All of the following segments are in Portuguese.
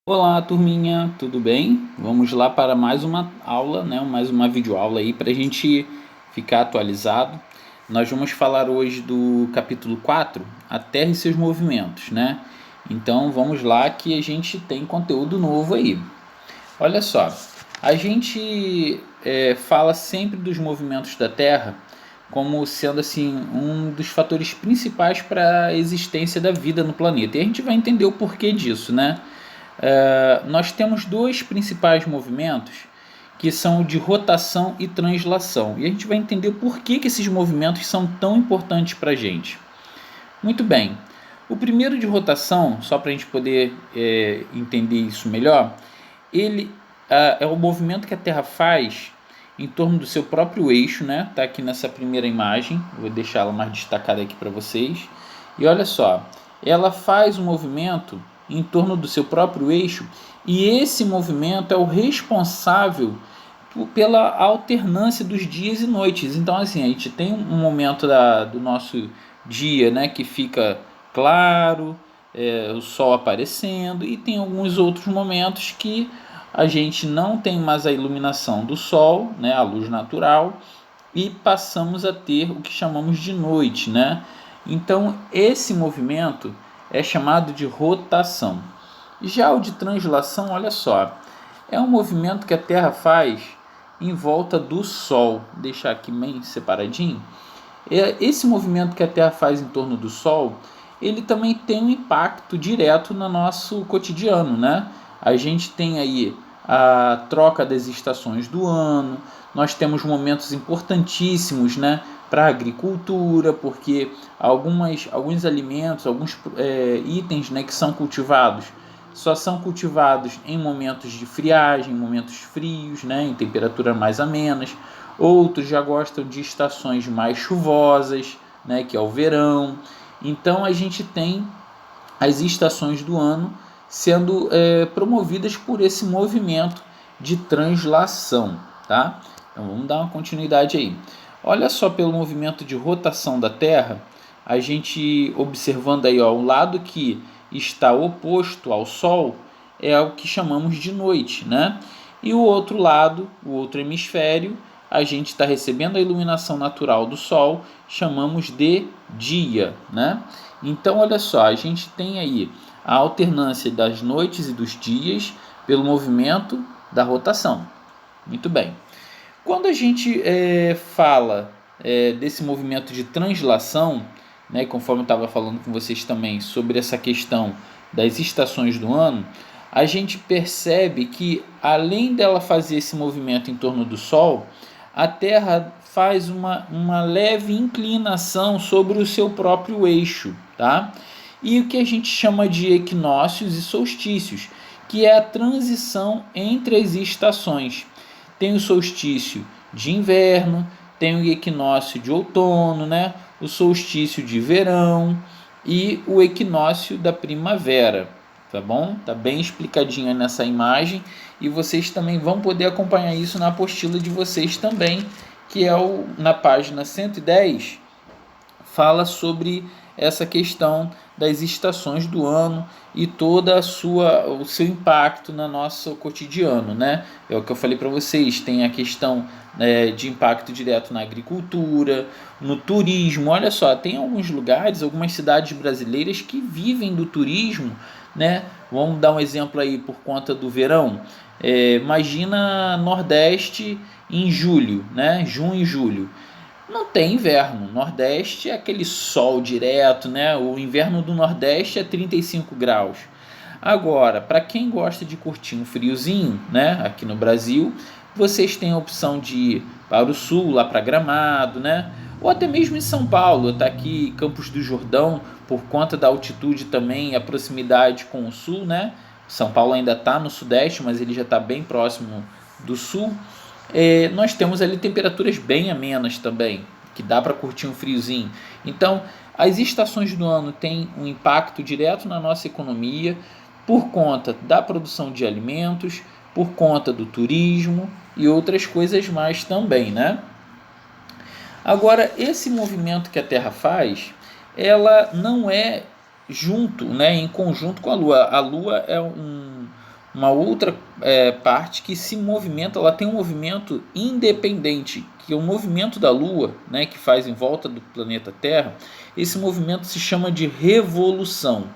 Olá, turminha, tudo bem? Vamos lá para mais uma aula, né? Mais uma videoaula aí para a gente ficar atualizado. Nós vamos falar hoje do capítulo 4, a Terra e seus movimentos, né? Então vamos lá que a gente tem conteúdo novo aí. Olha só, a gente fala sempre dos movimentos da Terra como sendo assim um dos fatores principais para a existência da vida no planeta. E a gente vai entender o porquê disso, né? Nós temos dois principais movimentos que são o de rotação e translação. E a gente vai entender por que esses movimentos são tão importantes para a gente. Muito bem. O primeiro de rotação, só para a gente poder entender isso melhor, ele é o movimento que a Terra faz em torno do seu próprio eixo, né? Tá aqui nessa primeira imagem, vou deixar ela mais destacada aqui para vocês. E olha só, ela faz um movimento em torno do seu próprio eixo e esse movimento é o responsável pela alternância dos dias e noites. Então, assim, a gente tem um momento do nosso dia, né, que fica claro, o sol aparecendo, e tem alguns outros momentos que a gente não tem mais a iluminação do sol, né, a luz natural, e passamos a ter o que chamamos de noite, né? Então, esse movimento é chamado de rotação. Já o de translação, olha só, é um movimento que a Terra faz em volta do Sol. Vou deixar aqui bem separadinho. Esse movimento que a Terra faz em torno do Sol, ele também tem um impacto direto no nosso cotidiano, né? A gente tem aí a troca das estações do ano, nós temos momentos importantíssimos, né, para a agricultura, porque alguns alimentos, alguns itens, né, que são cultivados, só são cultivados em momentos de friagem, em momentos frios, né, em temperaturas mais amenas. Outros já gostam de estações mais chuvosas, né, que é o verão. Então a gente tem as estações do ano sendo promovidas por esse movimento de translação, tá? Então vamos dar uma continuidade aí. Olha só, pelo movimento de rotação da Terra, a gente observando aí, ó, o lado que está oposto ao Sol é o que chamamos de noite, né? E o outro lado, o outro hemisfério, a gente está recebendo a iluminação natural do Sol, chamamos de dia, né? Então, olha só, a gente tem aí a alternância das noites e dos dias pelo movimento da rotação. Muito bem. Quando a gente fala desse movimento de translação, né, conforme eu estava falando com vocês também sobre essa questão das estações do ano, a gente percebe que além dela fazer esse movimento em torno do Sol, a Terra faz uma leve inclinação sobre o seu próprio eixo, tá? E o que a gente chama de equinócios e solstícios, que é a transição entre as estações. Tem o solstício de inverno, tem o equinócio de outono, né? O solstício de verão e o equinócio da primavera, tá bom? Tá bem explicadinho nessa imagem e vocês também vão poder acompanhar isso na apostila de vocês também, que é na página 110, fala sobre essa questão das estações do ano e toda o seu impacto no nosso cotidiano, né? É o que eu falei para vocês, tem a questão de impacto direto na agricultura, no turismo. Olha só, tem alguns lugares, algumas cidades brasileiras que vivem do turismo, né? Vamos dar um exemplo aí por conta do verão. Imagina Nordeste em julho, né? Junho e julho. Não tem inverno. Nordeste é aquele sol direto, né? O inverno do Nordeste é 35 graus. Agora, para quem gosta de curtir um friozinho, né? Aqui no Brasil, vocês têm a opção de ir para o sul, lá para Gramado, né? Ou até mesmo em São Paulo, está aqui Campos do Jordão, por conta da altitude também, a proximidade com o sul, né? São Paulo ainda está no sudeste, mas ele já está bem próximo do sul. Nós temos ali temperaturas bem amenas também, que dá para curtir um friozinho. Então, as estações do ano têm um impacto direto na nossa economia por conta da produção de alimentos, por conta do turismo e outras coisas mais também, né? Agora, esse movimento que a Terra faz, ela não é junto, né, em conjunto com a Lua. A Lua é uma outra parte que se movimenta, ela tem um movimento independente, que é o movimento da Lua, né, que faz em volta do planeta Terra. Esse movimento se chama de revolução.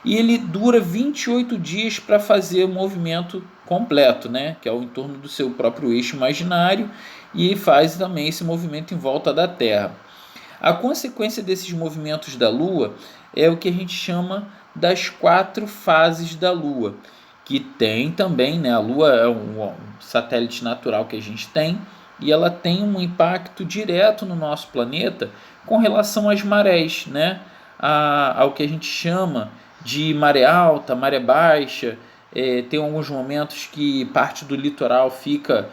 E ele dura 28 dias para fazer o movimento completo, né, que é em torno do seu próprio eixo imaginário, e faz também esse movimento em volta da Terra. A consequência desses movimentos da Lua é o que a gente chama das 4 fases da Lua, que tem também, né, a Lua é um satélite natural que a gente tem, e ela tem um impacto direto no nosso planeta com relação às marés, né, ao que a gente chama de maré alta, maré baixa. Tem alguns momentos que parte do litoral fica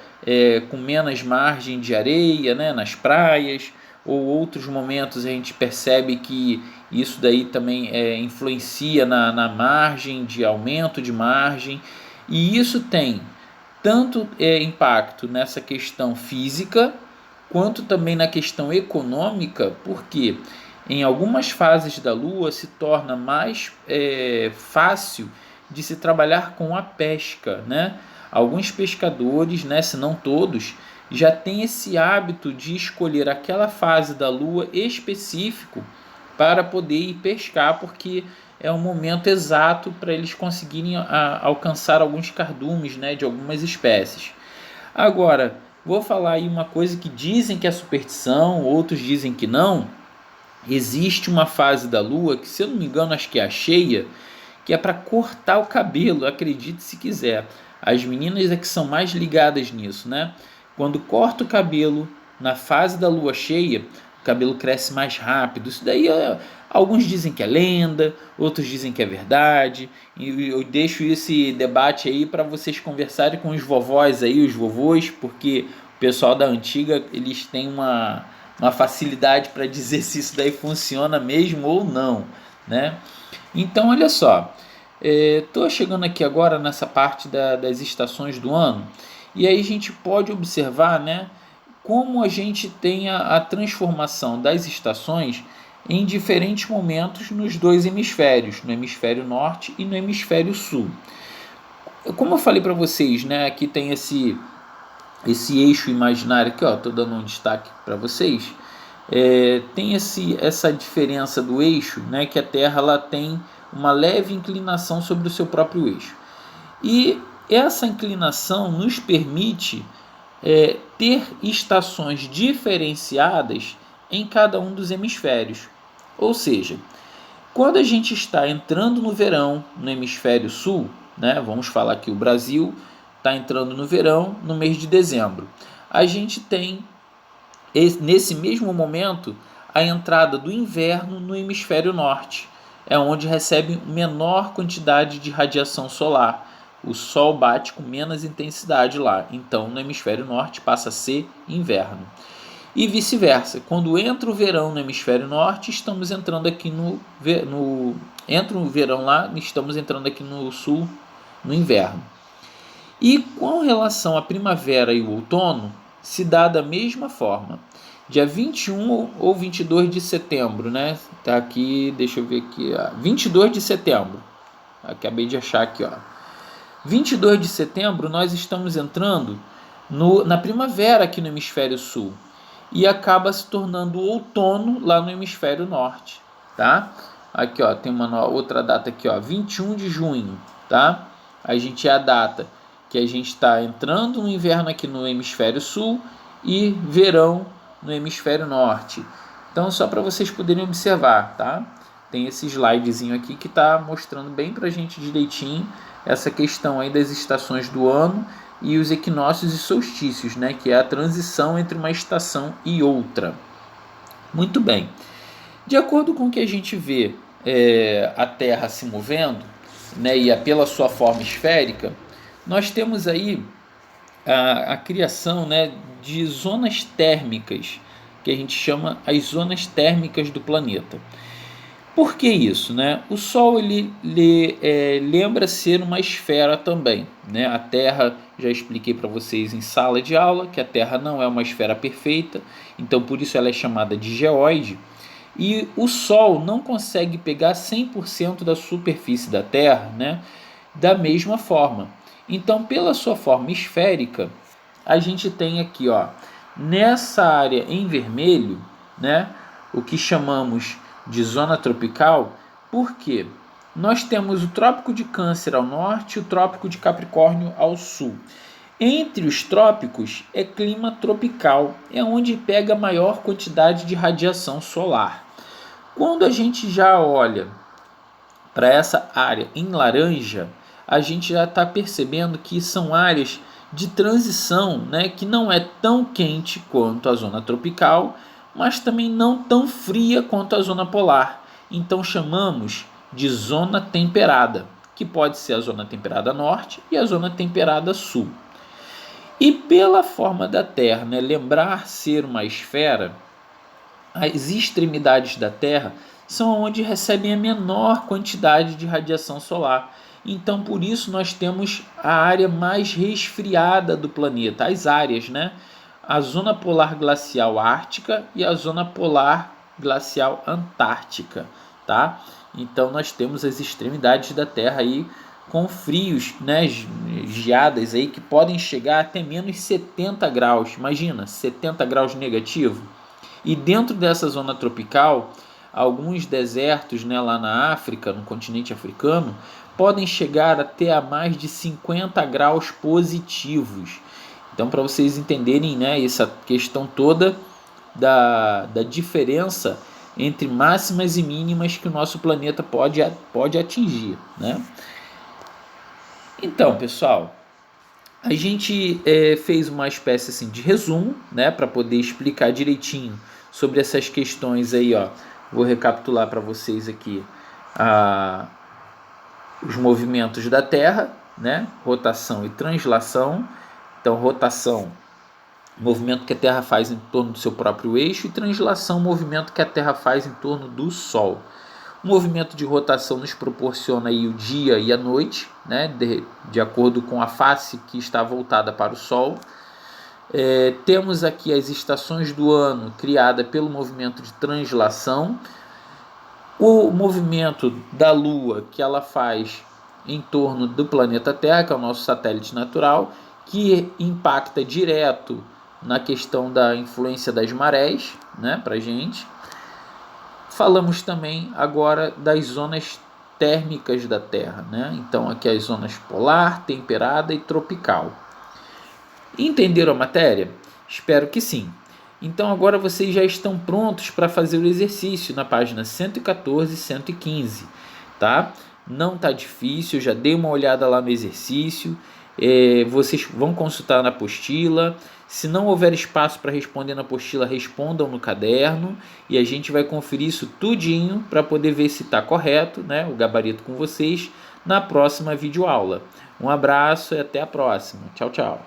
com menos margem de areia, né, nas praias, ou outros momentos a gente percebe que isso daí também influencia na margem, de aumento de margem, e isso tem tanto impacto nessa questão física, quanto também na questão econômica, porque em algumas fases da Lua se torna mais fácil de se trabalhar com a pesca, né? Alguns pescadores, né, se não todos, já têm esse hábito de escolher aquela fase da Lua específico para poder ir pescar, porque é um momento exato para eles conseguirem alcançar alguns cardumes, né, de algumas espécies. Agora, vou falar aí uma coisa que dizem que é superstição, outros dizem que não. Existe uma fase da Lua, que se eu não me engano acho que é a cheia, que é para cortar o cabelo, acredite se quiser. As meninas é que são mais ligadas nisso, né? Quando corta o cabelo na fase da lua cheia, o cabelo cresce mais rápido. Isso daí alguns dizem que é lenda, outros dizem que é verdade. E eu deixo esse debate aí para vocês conversarem com os vovós aí, os vovôs, porque o pessoal da antiga, eles têm uma facilidade para dizer se isso daí funciona mesmo ou não, né? Então, olha só, estou chegando aqui agora nessa parte das estações do ano, e aí a gente pode observar, né, como a gente tem a transformação das estações em diferentes momentos nos dois hemisférios, no hemisfério norte e no hemisfério sul. Como eu falei para vocês, né, aqui tem esse eixo imaginário aqui, estou dando um destaque para vocês. Tem essa diferença do eixo, né, que a Terra ela tem uma leve inclinação sobre o seu próprio eixo. E essa inclinação nos permite ter estações diferenciadas em cada um dos hemisférios. Ou seja, quando a gente está entrando no verão no hemisfério sul, né, vamos falar que o Brasil está entrando no verão no mês de dezembro, a gente tem nesse mesmo momento a entrada do inverno no hemisfério norte, é onde recebe menor quantidade de radiação solar. O sol bate com menos intensidade lá, então no hemisfério norte passa a ser inverno. E vice-versa, quando entra o verão no hemisfério norte, estamos entrando aqui entra o verão lá, estamos entrando aqui no sul no inverno. E com relação à primavera e o outono, se dá da mesma forma. Dia 21 ou 22 de setembro, né? Tá aqui, deixa eu ver aqui, 22 de setembro. Acabei de achar aqui, 22 de setembro nós estamos entrando na primavera aqui no hemisfério sul e acaba se tornando outono lá no hemisfério norte, tá? Aqui, tem uma outra data aqui, 21 de junho, tá? A gente é a data que a gente está entrando no inverno aqui no hemisfério sul e verão no hemisfério norte. Então, só para vocês poderem observar, tá? Tem esse slidezinho aqui que está mostrando bem para a gente direitinho essa questão aí das estações do ano e os equinócios e solstícios, né? Que é a transição entre uma estação e outra. Muito bem. De acordo com o que a gente vê a Terra se movendo, né, e pela sua forma esférica, nós temos aí a criação, né, de zonas térmicas, que a gente chama as zonas térmicas do planeta. Por que isso, né? O Sol ele lembra ser uma esfera também, né? A Terra, já expliquei para vocês em sala de aula que a Terra não é uma esfera perfeita, então por isso ela é chamada de geóide. E o Sol não consegue pegar 100% da superfície da Terra, né? Da mesma forma. Então, pela sua forma esférica, a gente tem aqui, ó, nessa área em vermelho, né, o que chamamos de zona tropical. Por quê? Nós temos o Trópico de Câncer ao norte e o Trópico de Capricórnio ao sul. Entre os trópicos é clima tropical, é onde pega a maior quantidade de radiação solar. Quando a gente já olha para essa área em laranja, a gente já está percebendo que são áreas de transição, né, que não é tão quente quanto a zona tropical, mas também não tão fria quanto a zona polar. Então chamamos de zona temperada, que pode ser a zona temperada norte e a zona temperada sul. E pela forma da Terra, né, lembrar ser uma esfera, as extremidades da Terra são onde recebem a menor quantidade de radiação solar. Então, por isso, nós temos a área mais resfriada do planeta, as áreas, né? A zona polar glacial ártica e a zona polar glacial antártica, tá? Então, nós temos as extremidades da Terra aí com frios, né, geadas aí que podem chegar até menos 70 graus. Imagina, 70 graus negativo. E dentro dessa zona tropical, alguns desertos, né, lá na África, no continente africano, podem chegar até a mais de 50 graus positivos. Então, para vocês entenderem, né, essa questão toda da diferença entre máximas e mínimas que o nosso planeta pode atingir, né? Então, pessoal, a gente fez uma espécie assim, de resumo, né, para poder explicar direitinho sobre essas questões aí, ó. Vou recapitular para vocês aqui os movimentos da Terra, né, rotação e translação. Então, rotação, movimento que a Terra faz em torno do seu próprio eixo, e translação, movimento que a Terra faz em torno do Sol. O movimento de rotação nos proporciona aí o dia e a noite, né, de acordo com a face que está voltada para o Sol. Temos aqui as estações do ano criada pelo movimento de translação. O movimento da Lua que ela faz em torno do planeta Terra, que é o nosso satélite natural, que impacta direto na questão da influência das marés, né, para a gente. Falamos também agora das zonas térmicas da Terra, né? Então aqui as zonas polar, temperada e tropical. Entenderam a matéria? Espero que sim. Então agora vocês já estão prontos para fazer o exercício na página 114 e 115, tá? Não está difícil, já dei uma olhada lá no exercício. Vocês vão consultar na apostila. Se não houver espaço para responder na apostila, respondam no caderno e a gente vai conferir isso tudinho para poder ver se está correto, né, o gabarito com vocês, na próxima videoaula. Um abraço e até a próxima. Tchau, tchau.